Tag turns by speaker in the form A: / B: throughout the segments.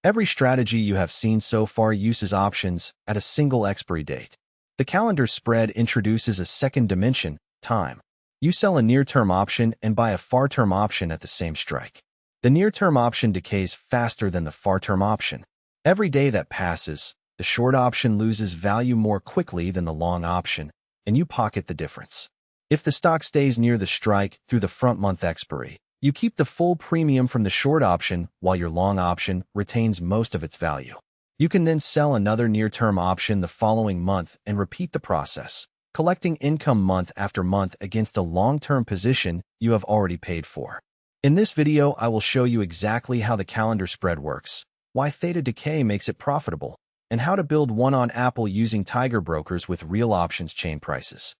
A: Every strategy you have seen so far uses options at a single expiry date. The calendar spread introduces a second dimension, time. You sell a near-term option and buy a far-term option at the same strike. The near-term option decays faster than the far-term option. Every day that passes, the short option loses value more quickly than the long option, and you pocket the difference. If the stock stays near the strike through the front-month expiry, you keep the full premium from the short option while your long option retains most of its value. You can then sell another near-term option the following month and repeat the process, collecting income month after month against a long-term position you have already paid for. In this video, I will show you exactly how the calendar spread works, why theta decay makes it profitable, and how to build one on Apple using Tiger brokers with real options chain prices.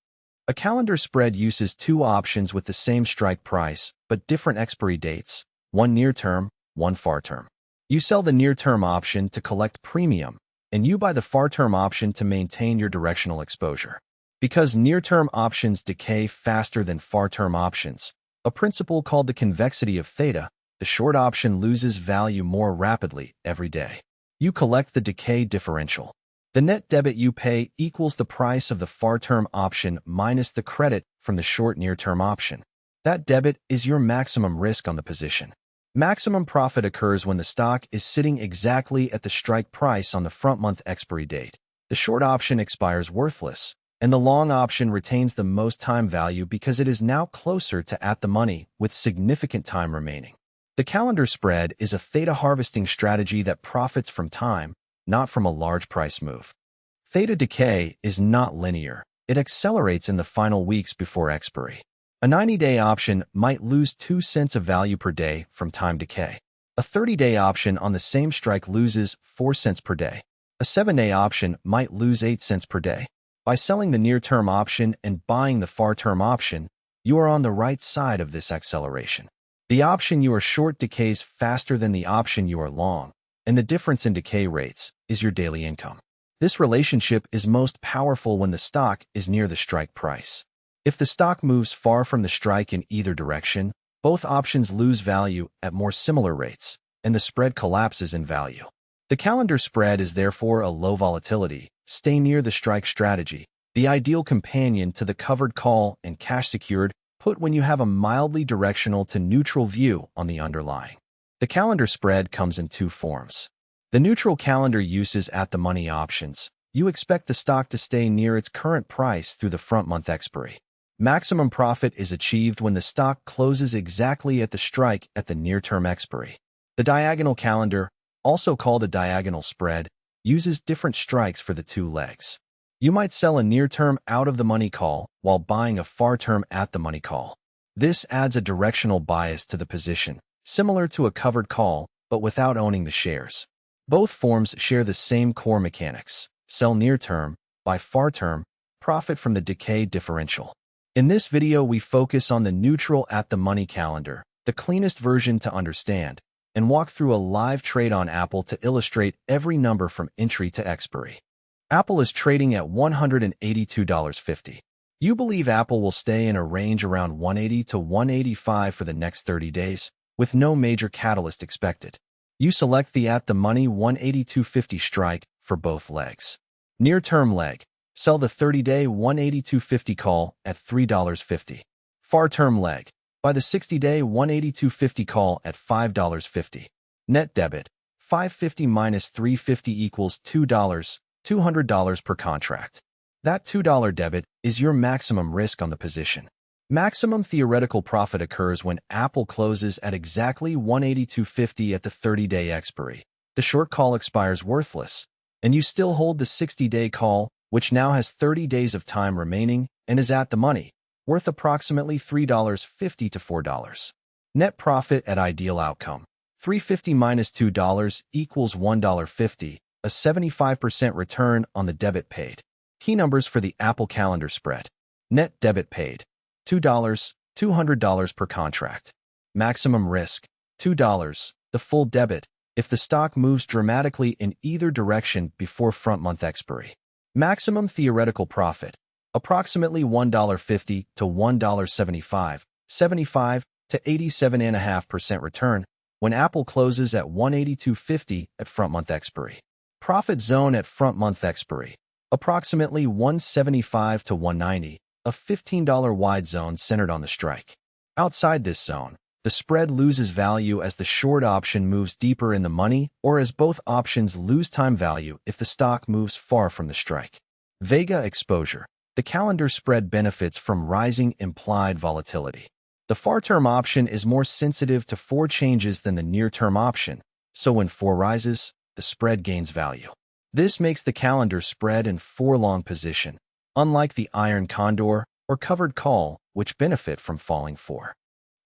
A: A calendar spread uses two options with the same strike price, but different expiry dates, one near-term, one far-term. You sell the near-term option to collect premium, and you buy the far-term option to maintain your directional exposure. Because near-term options decay faster than far-term options, a principle called the convexity of theta, the short option loses value more rapidly every day. You collect the decay differential. The net debit you pay equals the price of the far-term option minus the credit from the short near-term option. That debit is your maximum risk on the position. Maximum profit occurs when the stock is sitting exactly at the strike price on the front-month expiry date. The short option expires worthless, and the long option retains the most time value because it is now closer to at the money with significant time remaining. The calendar spread is a theta harvesting strategy that profits from time, not from a large price move. Theta decay is not linear. It accelerates in the final weeks before expiry. A 90-day option might lose 2 cents of value per day from time decay. A 30-day option on the same strike loses 4 cents per day. A 7-day option might lose 8 cents per day. By selling the near-term option and buying the far-term option, you are on the right side of this acceleration. The option you are short decays faster than the option you are long, and the difference in decay rates is your daily income. This relationship is most powerful when the stock is near the strike price. If the stock moves far from the strike in either direction, both options lose value at more similar rates, and the spread collapses in value. The calendar spread is therefore a low volatility, stay near the strike strategy, the ideal companion to the covered call and cash secured put when you have a mildly directional to neutral view on the underlying. The calendar spread comes in two forms. The neutral calendar uses at-the-money options. You expect the stock to stay near its current price through the front-month expiry. Maximum profit is achieved when the stock closes exactly at the strike at the near-term expiry. The diagonal calendar, also called a diagonal spread, uses different strikes for the two legs. You might sell a near-term out-of-the-money call while buying a far-term at-the-money call. This adds a directional bias to the position, similar to a covered call, but without owning the shares. Both forms share the same core mechanics. Sell near-term, buy far-term, profit from the decay differential. In this video, we focus on the neutral at-the-money calendar, the cleanest version to understand, and walk through a live trade on Apple to illustrate every number from entry to expiry. Apple is trading at $182.50. You believe Apple will stay in a range around $180 to $185 for the next 30 days, with no major catalyst expected. You select the at-the-money $182.50 strike for both legs. Near-term leg, sell the 30-day $182.50 call at $3.50. Far-term leg, buy the 60-day $182.50 call at $5.50. Net debit, $550 minus $350 equals $2, $200 per contract. That $2 debit is your maximum risk on the position. Maximum theoretical profit occurs when Apple closes at exactly $182.50 at the 30-day expiry. The short call expires worthless, and you still hold the 60-day call, which now has 30 days of time remaining and is at the money, worth approximately $3.50 to $4. Net profit at ideal outcome. $3.50 minus $2 equals $1.50, a 75% return on the debit paid. Key numbers for the Apple calendar spread. Net debit paid. $2, $200 per contract. Maximum risk, $2, the full debit, if the stock moves dramatically in either direction before front-month expiry. Maximum theoretical profit, approximately $1.50 to $1.75, 75 to 87.5% return, when Apple closes at 182.50 at front-month expiry. Profit zone at front-month expiry, approximately 175 to 190, a $15 wide zone centered on the strike. Outside this zone, the spread loses value as the short option moves deeper in the money or as both options lose time value if the stock moves far from the strike. Vega exposure. The calendar spread benefits from rising implied volatility. The far-term option is more sensitive to 4 changes than the near-term option, so when 4 rises, the spread gains value. This makes the calendar spread in 4 long position, unlike the iron condor or covered call, which benefit from falling 4.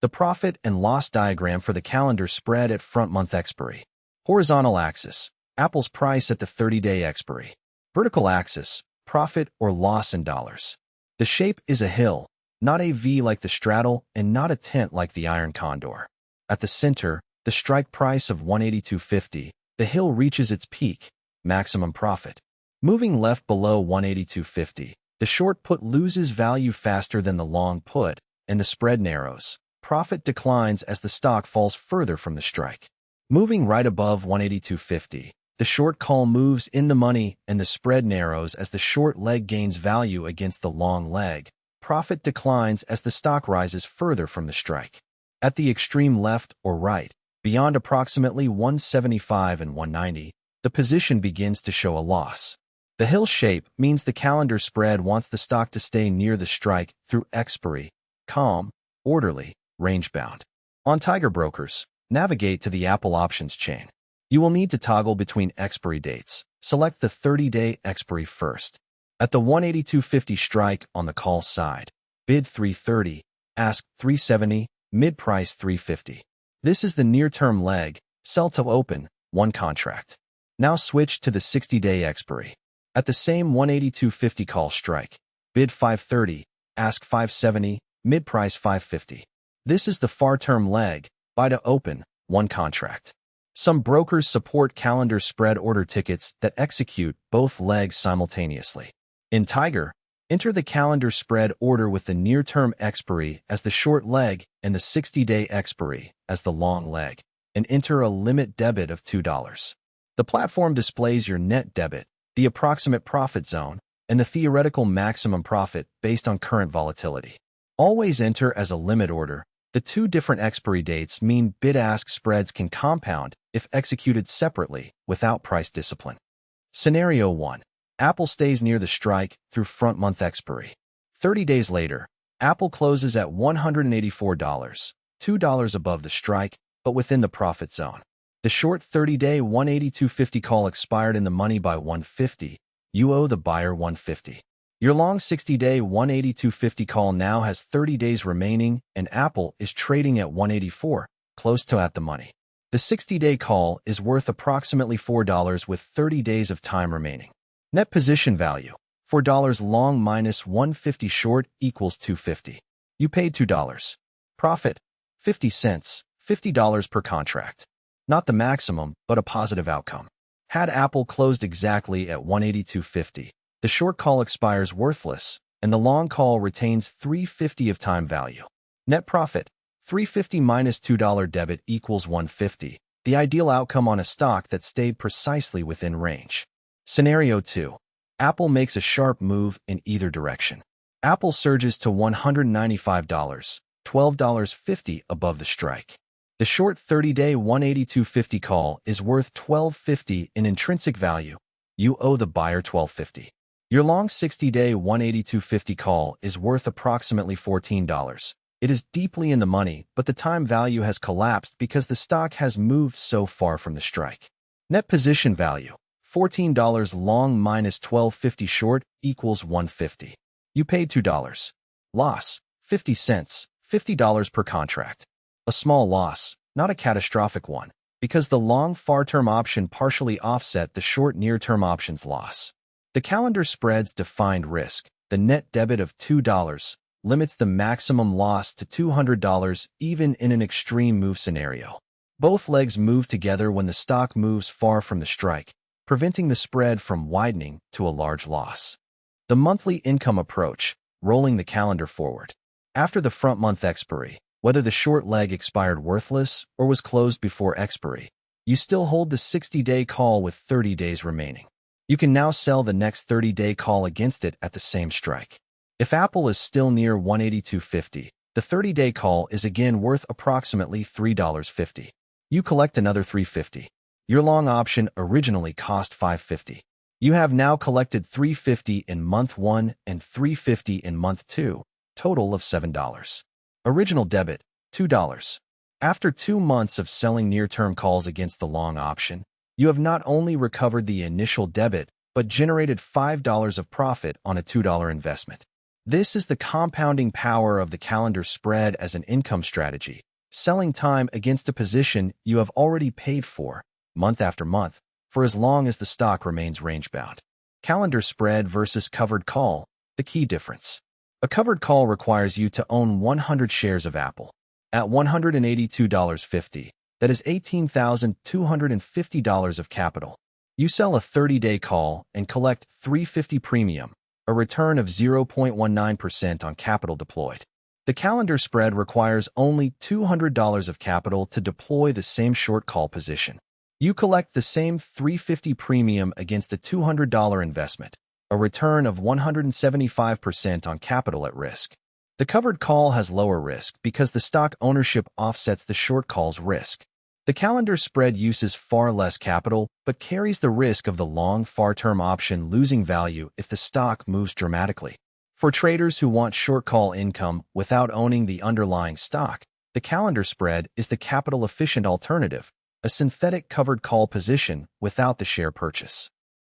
A: The profit and loss diagram for the calendar spread at front-month expiry. Horizontal axis, Apple's price at the 30-day expiry. Vertical axis, profit or loss in dollars. The shape is a hill, not a V like the straddle and not a tent like the iron condor. At the center, the strike price of 182.50, the hill reaches its peak, maximum profit. Moving left below 182.50, the short put loses value faster than the long put, and the spread narrows. Profit declines as the stock falls further from the strike. Moving right above 182.50, the short call moves in the money and the spread narrows as the short leg gains value against the long leg. Profit declines as the stock rises further from the strike. At the extreme left or right, beyond approximately 175 and 190, the position begins to show a loss. The hill shape means the calendar spread wants the stock to stay near the strike through expiry, calm, orderly, range-bound. On Tiger Brokers, navigate to the Apple options chain. You will need to toggle between expiry dates. Select the 30-day expiry first. At the 182.50 strike on the call side, bid 330, ask 370, mid-price 350. This is the near-term leg, sell to open, 1 contract. Now switch to the 60-day expiry. At the same 182.50 call strike, bid 530, ask 570, mid-price 550. This is the far-term leg, buy to open, 1 contract. Some brokers support calendar spread order tickets that execute both legs simultaneously. In Tiger, enter the calendar spread order with the near-term expiry as the short leg and the 60-day expiry as the long leg, and enter a limit debit of $2. The platform displays your net debit, the approximate profit zone, and the theoretical maximum profit based on current volatility. Always enter as a limit order. The 2 different expiry dates mean bid-ask spreads can compound if executed separately without price discipline. Scenario 1. Apple stays near the strike through front-month expiry. 30 days later, Apple closes at $184, $2 above the strike, but within the profit zone. The short 30-day 182.50 call expired in the money by 150. You owe the buyer 150. Your long 60-day 182.50 call now has 30 days remaining, and Apple is trading at 184, close to at the money. The 60-day call is worth approximately $4 with 30 days of time remaining. Net position value, $4 long minus 150 short equals $250. You paid $2. Profit, 50 cents, $50 per contract. Not the maximum, but a positive outcome. Had Apple closed exactly at 182.50, the short call expires worthless, and the long call retains $350 of time value. Net profit, $350 minus $2 debit equals $150, the ideal outcome on a stock that stayed precisely within range. Scenario 2. Apple makes a sharp move in either direction. Apple surges to $195, $12.50 above the strike. The short 30-day 182.50 call is worth $12.50 in intrinsic value. You owe the buyer $12.50. Your long 60-day 182.50 call is worth approximately $14. It is deeply in the money, but the time value has collapsed because the stock has moved so far from the strike. Net position value, $14 long minus $12.50 short equals $150. You paid $2. Loss, 50 cents, $50 per contract. A small loss, not a catastrophic one, because the long far-term option partially offset the short near-term option's loss. The calendar spread's defined risk, the net debit of $2, limits the maximum loss to $200 even in an extreme move scenario. Both legs move together when the stock moves far from the strike, preventing the spread from widening to a large loss. The monthly income approach, rolling the calendar forward. After the front-month expiry, Whether the short leg expired worthless or was closed before expiry, you still hold the 60-day call with 30 days remaining. You can now sell the next 30-day call against it at the same strike. If Apple is still near $182.50, the 30-day call is again worth approximately $3.50. You collect another $3.50. Your long option originally cost $5.50. You have now collected $3.50 in month 1 and $3.50 in month 2, total of $7. Original debit, $2. After 2 months of selling near-term calls against the long option, you have not only recovered the initial debit, but generated $5 of profit on a $2 investment. This is the compounding power of the calendar spread as an income strategy, selling time against a position you have already paid for, month after month, for as long as the stock remains range-bound. Calendar spread versus covered call, the key difference. A covered call requires you to own 100 shares of Apple. At $182.50, that is $18,250 of capital. You sell a 30-day call and collect $3.50 premium, a return of 0.19% on capital deployed. The calendar spread requires only $200 of capital to deploy the same short call position. You collect the same $3.50 premium against a $200 investment, a return of 175% on capital at risk. The covered call has lower risk because the stock ownership offsets the short call's risk. The calendar spread uses far less capital but carries the risk of the long far-term option losing value if the stock moves dramatically. For traders who want short call income without owning the underlying stock, the calendar spread is the capital-efficient alternative, a synthetic covered call position without the share purchase.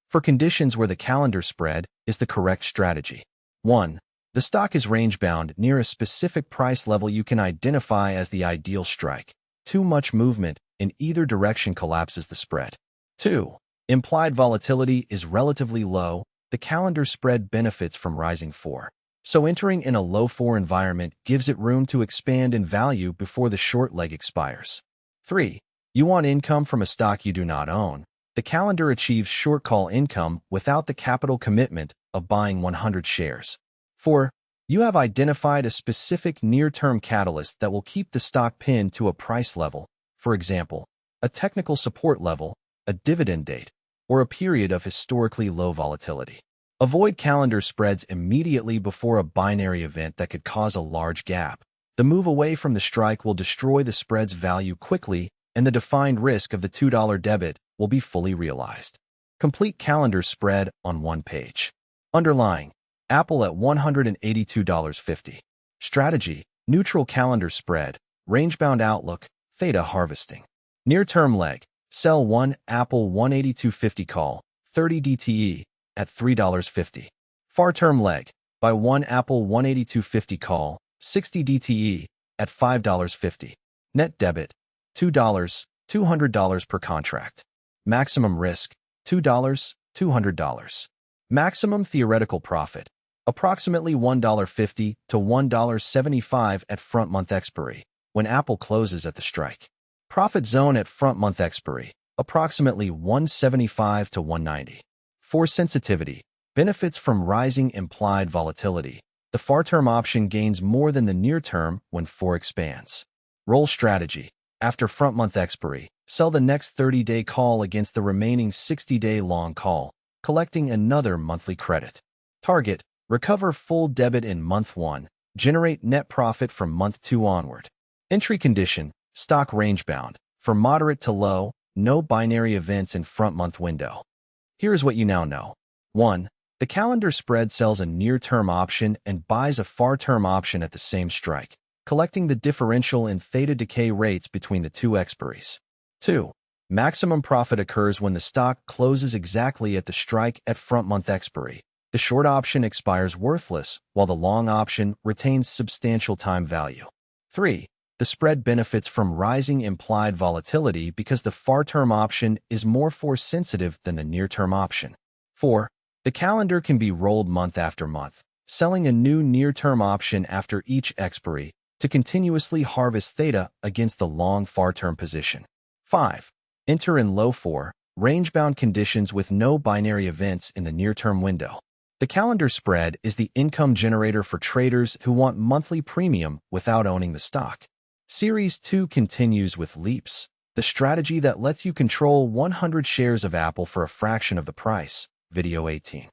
A: For conditions where the calendar spread is the correct strategy. 1. The stock is range-bound near a specific price level you can identify as the ideal strike. Too much movement in either direction collapses the spread. 2. Implied volatility is relatively low. The calendar spread benefits from rising 4. So entering in a low 4 environment gives it room to expand in value before the short leg expires. 3. You want income from a stock you do not own. The calendar achieves short call income without the capital commitment of buying 100 shares. 4. You have identified a specific near-term catalyst that will keep the stock pinned to a price level, for example, a technical support level, a dividend date, or a period of historically low volatility. Avoid calendar spreads immediately before a binary event that could cause a large gap. The move away from the strike will destroy the spread's value quickly, and the defined risk of the $2 debit will be fully realized. Complete calendar spread on one page. Underlying, Apple at $182.50. Strategy, neutral calendar spread, range-bound outlook, theta harvesting. Near-term leg, sell 1 Apple 182.50 call, 30 DTE, at $3.50. Far-term leg, buy 1 Apple 182.50 call, 60 DTE, at $5.50. Net debit, $2, $200 per contract. Maximum risk, $2, $200. Maximum theoretical profit, approximately $1.50 to $1.75 at front-month expiry, when Apple closes at the strike. Profit zone at front-month expiry, approximately $175 to $190. For sensitivity, benefits from rising implied volatility. The far-term option gains more than the near-term when 4 expands. Roll strategy. After front-month expiry, sell the next 30-day call against the remaining 60-day long call, collecting another monthly credit. Target, recover full debit in month 1, generate net profit from month 2 onward. Entry condition, stock range-bound, for moderate to low, no binary events in front-month window. Here is what you now know. 1. The calendar spread sells a near-term option and buys a far-term option at the same strike, collecting the differential in theta decay rates between the 2 expiries. 2. Maximum profit occurs when the stock closes exactly at the strike at front-month expiry. The short option expires worthless, while the long option retains substantial time value. 3. The spread benefits from rising implied volatility because the far-term option is more force-sensitive than the near-term option. 4. The calendar can be rolled month after month, selling a new near-term option after each expiry to continuously harvest theta against the long far-term position. 5. Enter in low 4, range-bound conditions with no binary events in the near-term window. The calendar spread is the income generator for traders who want monthly premium without owning the stock. Series 2 continues with leaps, the strategy that lets you control 100 shares of Apple for a fraction of the price. Video 18.